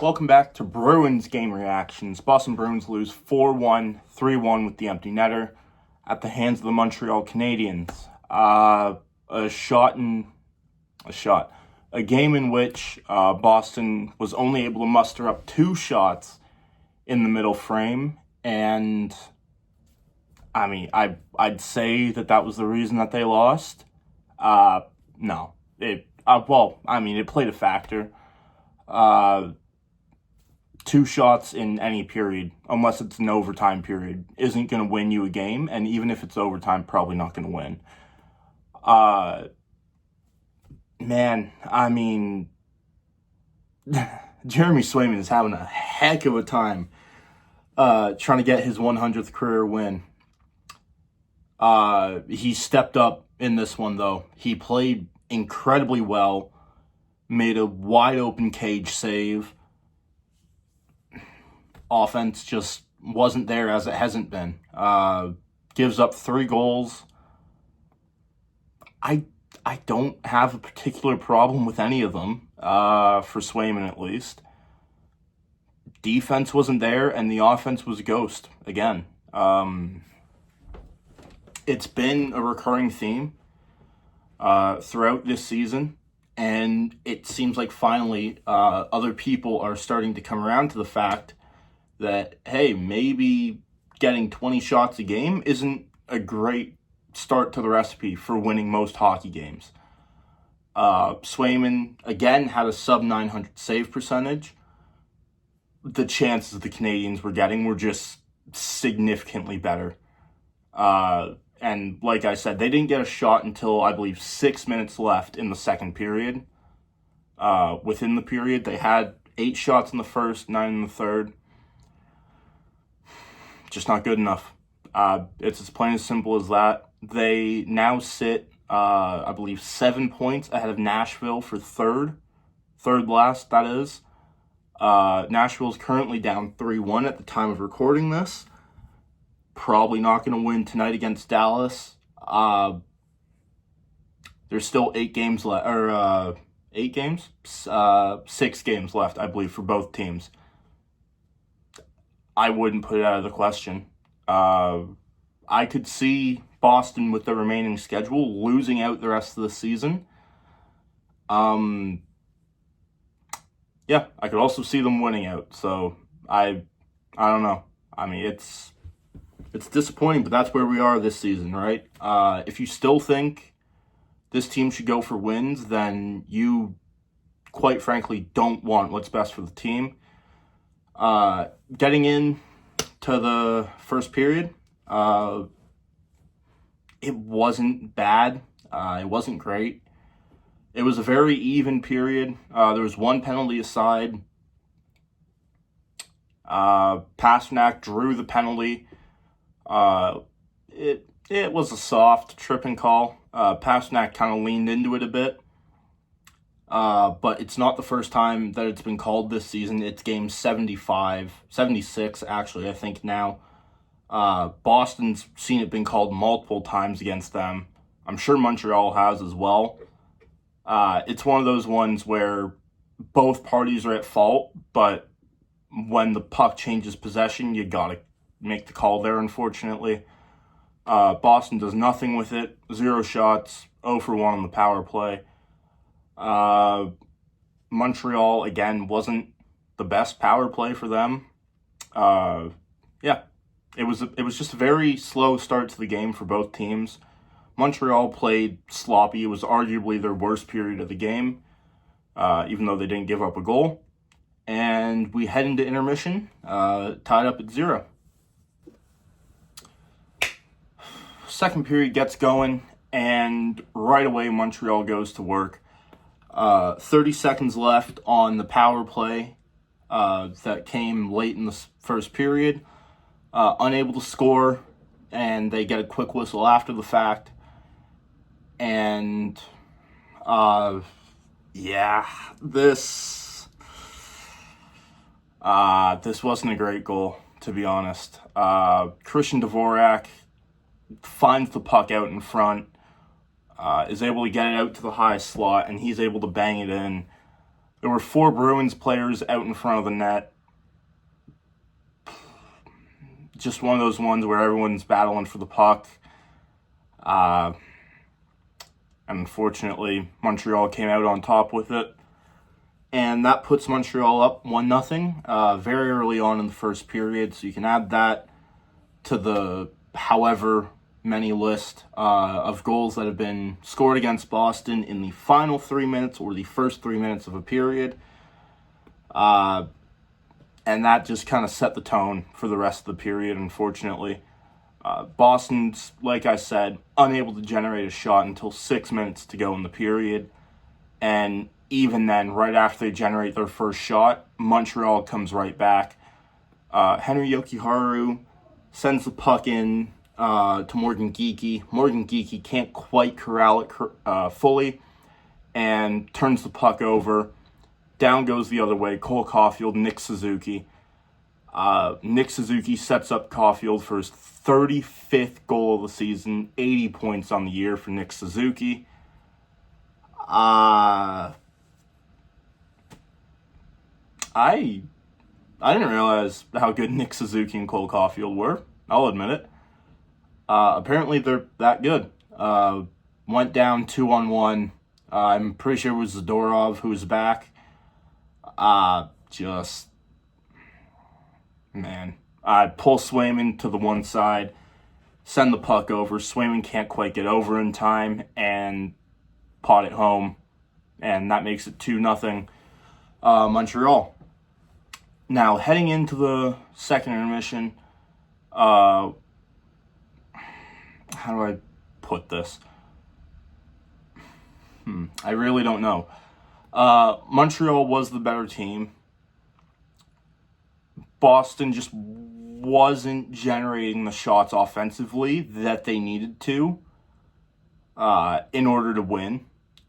Welcome back to Bruins game reactions. Boston Bruins lose 4-1, 3-1 with the empty netter at the hands of the Montreal Canadiens. A game in which Boston was only able to muster up 2 shots in the middle frame, and I'd say that was the reason that they lost. No, it played a factor. 2 shots in any period, unless it's an overtime period, isn't going to win you a game, and even if it's overtime, probably not going to win. Jeremy Swayman is having a heck of a time trying to get his 100th career win. He stepped up in this one, though. He played incredibly well, made a wide-open cage save. Offense just wasn't there as it hasn't been. Gives up 3 goals. I don't have a particular problem with any of them, for Swayman at least. Defense wasn't there, and the offense was a ghost again. It's been a recurring theme throughout this season, and it seems like finally other people are starting to come around to the fact that, hey, maybe getting 20 shots a game isn't a great start to the recipe for winning most hockey games. Swayman, again, had a sub-900 save percentage. The chances the Canadiens were getting were just significantly better. And like I said, they didn't get a shot until, I believe, 6 minutes left in the second period. Within the period, they had 8 shots in the first, 9 in the third. Just not good enough. It's as plain as simple as that. They now sit, I believe, 7 points ahead of Nashville for third last, that is. Nashville's currently down 3-1 at the time of recording this. Probably not going to win tonight against Dallas. There's still 8 games left, or 8 games? 6 games left, I believe, for both teams. I wouldn't put it out of the question. I could see Boston, with the remaining schedule, losing out the rest of the season. I could also see them winning out. So I don't know. It's disappointing, but that's where we are this season, right? If you still think this team should go for wins, then you, quite frankly, don't want what's best for the team. Getting in to the first period, it wasn't bad. It wasn't great. It was a very even period. There was 1 penalty aside. Pastrnak drew the penalty. It was a soft tripping call. Pastrnak kind of leaned into it a bit. But it's not the first time that it's been called this season. It's game 76, actually, I think now. Boston's seen it been called multiple times against them. I'm sure Montreal has as well. It's one of those ones where both parties are at fault, but when the puck changes possession, you gotta make the call there, unfortunately. Boston does nothing with it. 0 shots, 0 for 1 on the power play. Montreal, again, wasn't the best power play for them. It was just a very slow start to the game for both teams. Montreal played sloppy. It was arguably their worst period of the game, even though they didn't give up a goal. And we head into intermission, tied up at 0. Second period gets going, and right away Montreal goes to work. 30 seconds left on the power play that came late in the first period. Unable to score, and they get a quick whistle after the fact. And, this wasn't a great goal, to be honest. Christian Dvorak finds the puck out in front, is able to get it out to the high slot, and he's able to bang it in. There were 4 Bruins players out in front of the net. Just one of those ones where everyone's battling for the puck. And unfortunately, Montreal came out on top with it. And that puts Montreal up 1-0 very early on in the first period. So you can add that to the however many list of goals that have been scored against Boston in the final 3 minutes or the first 3 minutes of a period. And that just kind of set the tone for the rest of the period, unfortunately. Boston's, like I said, unable to generate a shot until 6 minutes to go in the period. And even then, right after they generate their first shot, Montreal comes right back. Henry Jokiharju sends the puck in to Morgan Geekie. Morgan Geekie can't quite corral it fully and turns the puck over. Down goes the other way. Cole Caulfield, Nick Suzuki. Nick Suzuki sets up Caulfield for his 35th goal of the season. 80 points on the year for Nick Suzuki. I didn't realize how good Nick Suzuki and Cole Caulfield were. I'll admit it. Apparently they're that good. Went down 2-on-1. I'm pretty sure it was Zadorov who was back. I pull Swayman to the one side, send the puck over. Swayman can't quite get over in time and pot it home. And that makes it 2-0 Montreal. Now, heading into the second intermission, how do I put this? I really don't know. Montreal was the better team. Boston just wasn't generating the shots offensively that they needed to in order to win,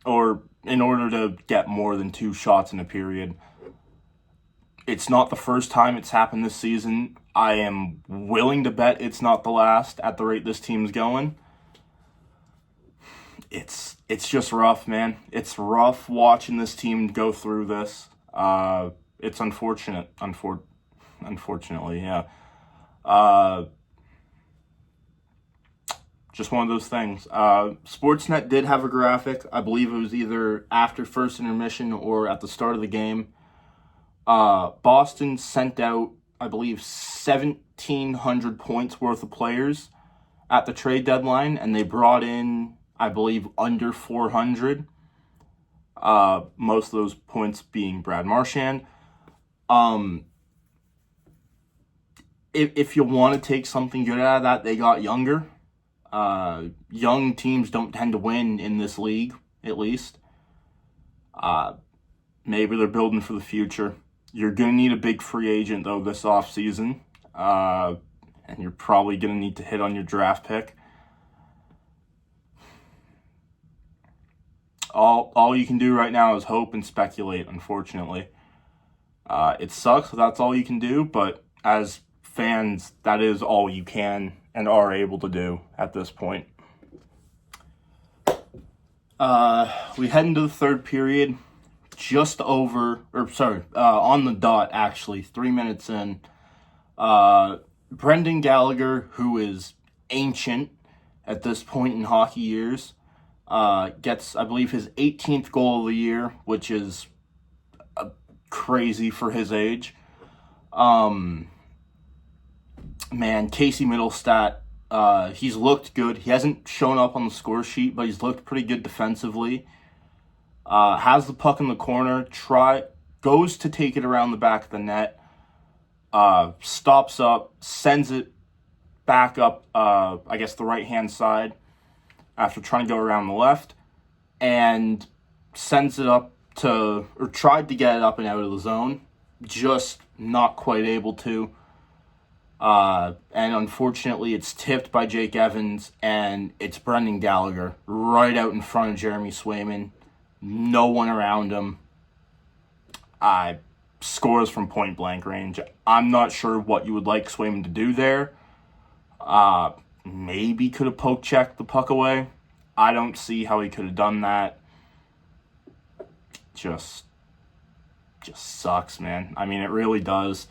or in order to get more than 2 shots in a period. It's not the first time it's happened this season. I am willing to bet it's not the last at the rate this team's going. It's just rough, man. It's rough watching this team go through this. It's unfortunate. Unfortunately, yeah. Just one of those things. Sportsnet did have a graphic. I believe it was either after first intermission or at the start of the game. Boston sent out, I believe, 1,700 points worth of players at the trade deadline, and they brought in, I believe, under 400. Most of those points being Brad Marchand. If you want to take something good out of that, they got younger. Young teams don't tend to win in this league, at least. Maybe they're building for the future. You're going to need a big free agent, though, this offseason. And you're probably going to need to hit on your draft pick. All you can do right now is hope and speculate, unfortunately. It sucks, that's all you can do, but as fans, that is all you can and are able to do at this point. We head into the third period, on the dot, actually, 3 minutes in. Brendan Gallagher, who is ancient at this point in hockey years, gets, I believe, his 18th goal of the year, which is crazy for his age. Casey Middlestat, he's looked good. He hasn't shown up on the score sheet, but he's looked pretty good defensively. Has the puck in the corner, goes to take it around the back of the net, stops up, sends it back up, the right-hand side after trying to go around the left, and sends it up tried to get it up and out of the zone, just not quite able to. And unfortunately, it's tipped by Jake Evans, and it's Brendan Gallagher right out in front of Jeremy Swayman. No one around him. Scores from point-blank range. I'm not sure what you would like Swayman to do there. Maybe could have poke-checked the puck away. I don't see how he could have done that. Just just sucks, man. I mean, it really does.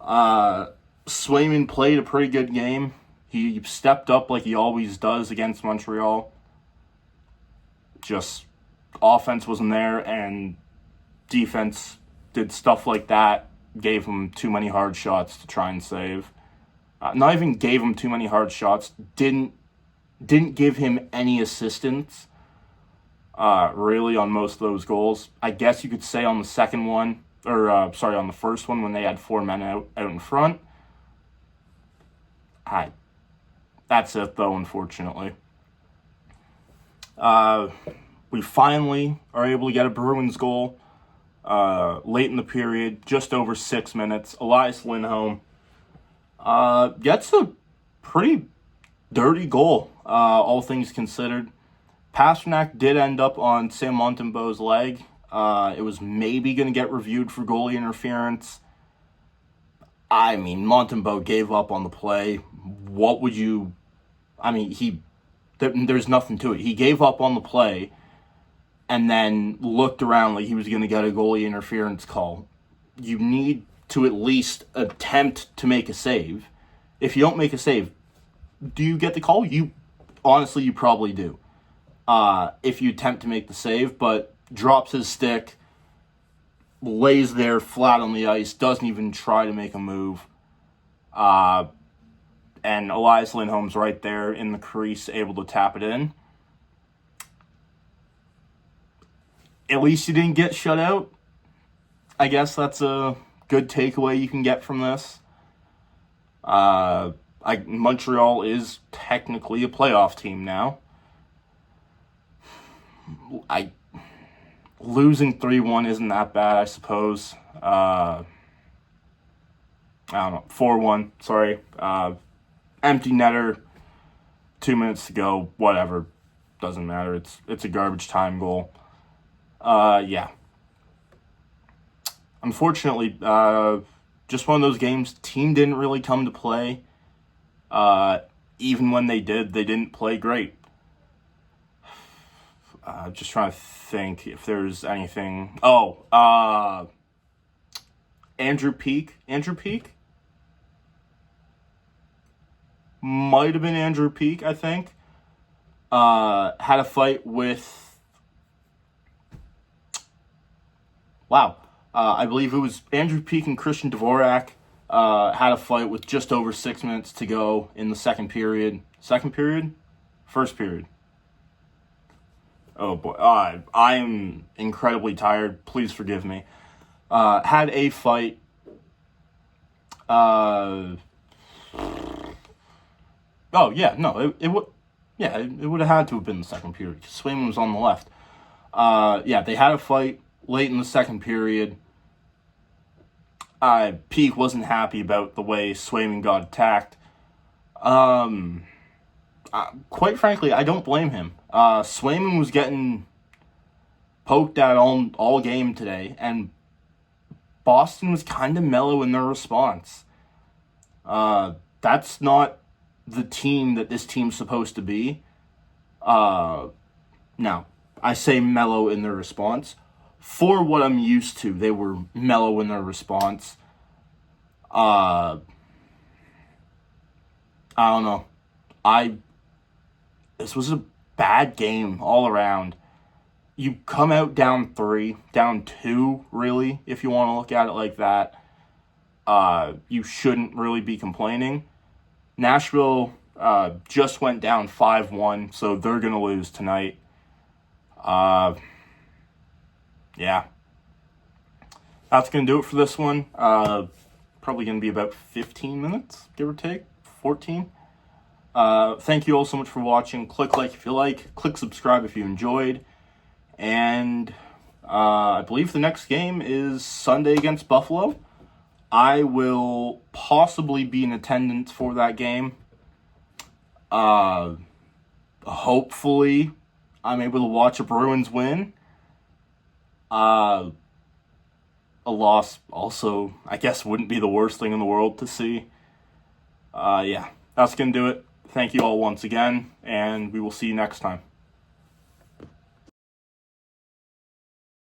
Swayman played a pretty good game. He stepped up like he always does against Montreal. Just offense wasn't there, and defense did stuff like that. Gave him too many hard shots to try and save. Not even gave him too many hard shots. Didn't give him any assistance. Really, on most of those goals. I guess you could say on the second one, on the first one when they had 4 men out in front. That's it, though, unfortunately. We finally are able to get a Bruins goal late in the period, just over 6 minutes. Elias Lindholm gets a pretty dirty goal, all things considered. Pasternak did end up on Sam Montembeault's leg. It was maybe going to get reviewed for goalie interference. I mean, Montembeault gave up on the play. What would you... I mean, there's nothing to it. He gave up on the play and then looked around like he was going to get a goalie interference call. You need to at least attempt to make a save. If you don't make a save, do you get the call? Honestly, you probably do. If you attempt to make the save, but drops his stick, lays there flat on the ice, doesn't even try to make a move. And Elias Lindholm's right there in the crease, able to tap it in. At least you didn't get shut out. I guess that's a good takeaway you can get from this. Montreal is technically a playoff team now. Losing 3-1 isn't that bad, I suppose. I don't know, 4-1, sorry. Empty netter, 2 minutes to go, whatever. Doesn't matter. It's a garbage time goal. Yeah. Unfortunately, just one of those games, team didn't really come to play. Even when they did, they didn't play great. Just trying to think if there's anything. Andrew Peak? Might have been Andrew Peak, I think. Had a fight with... I believe it was Andrew Peak and Christian Dvorak. Had a fight with just over 6 minutes to go in the second period. Second period? First period. Oh boy, I am incredibly tired. Please forgive me. Had a fight. It would have had to have been the second period because Swayman was on the left. They had a fight late in the second period. Peak wasn't happy about the way Swayman got attacked. Quite frankly, I don't blame him. Swayman was getting poked at all game today, and Boston was kind of mellow in their response. That's not the team that this team's supposed to be. Now, I say mellow in their response. For what I'm used to, they were mellow in their response. I don't know. This was a bad game all around. You come out down 3, down 2, really, if you want to look at it like that. You shouldn't really be complaining. Nashville just went down 5-1, so they're going to lose tonight. Yeah. That's going to do it for this one. Probably going to be about 15 minutes, give or take, 14. Thank you all so much for watching. Click like if you like. Click subscribe if you enjoyed. And I believe the next game is Sunday against Buffalo. I will possibly be in attendance for that game. Hopefully, I'm able to watch a Bruins win. A loss also, I guess, wouldn't be the worst thing in the world to see. That's going to do it. Thank you all once again, and we will see you next time.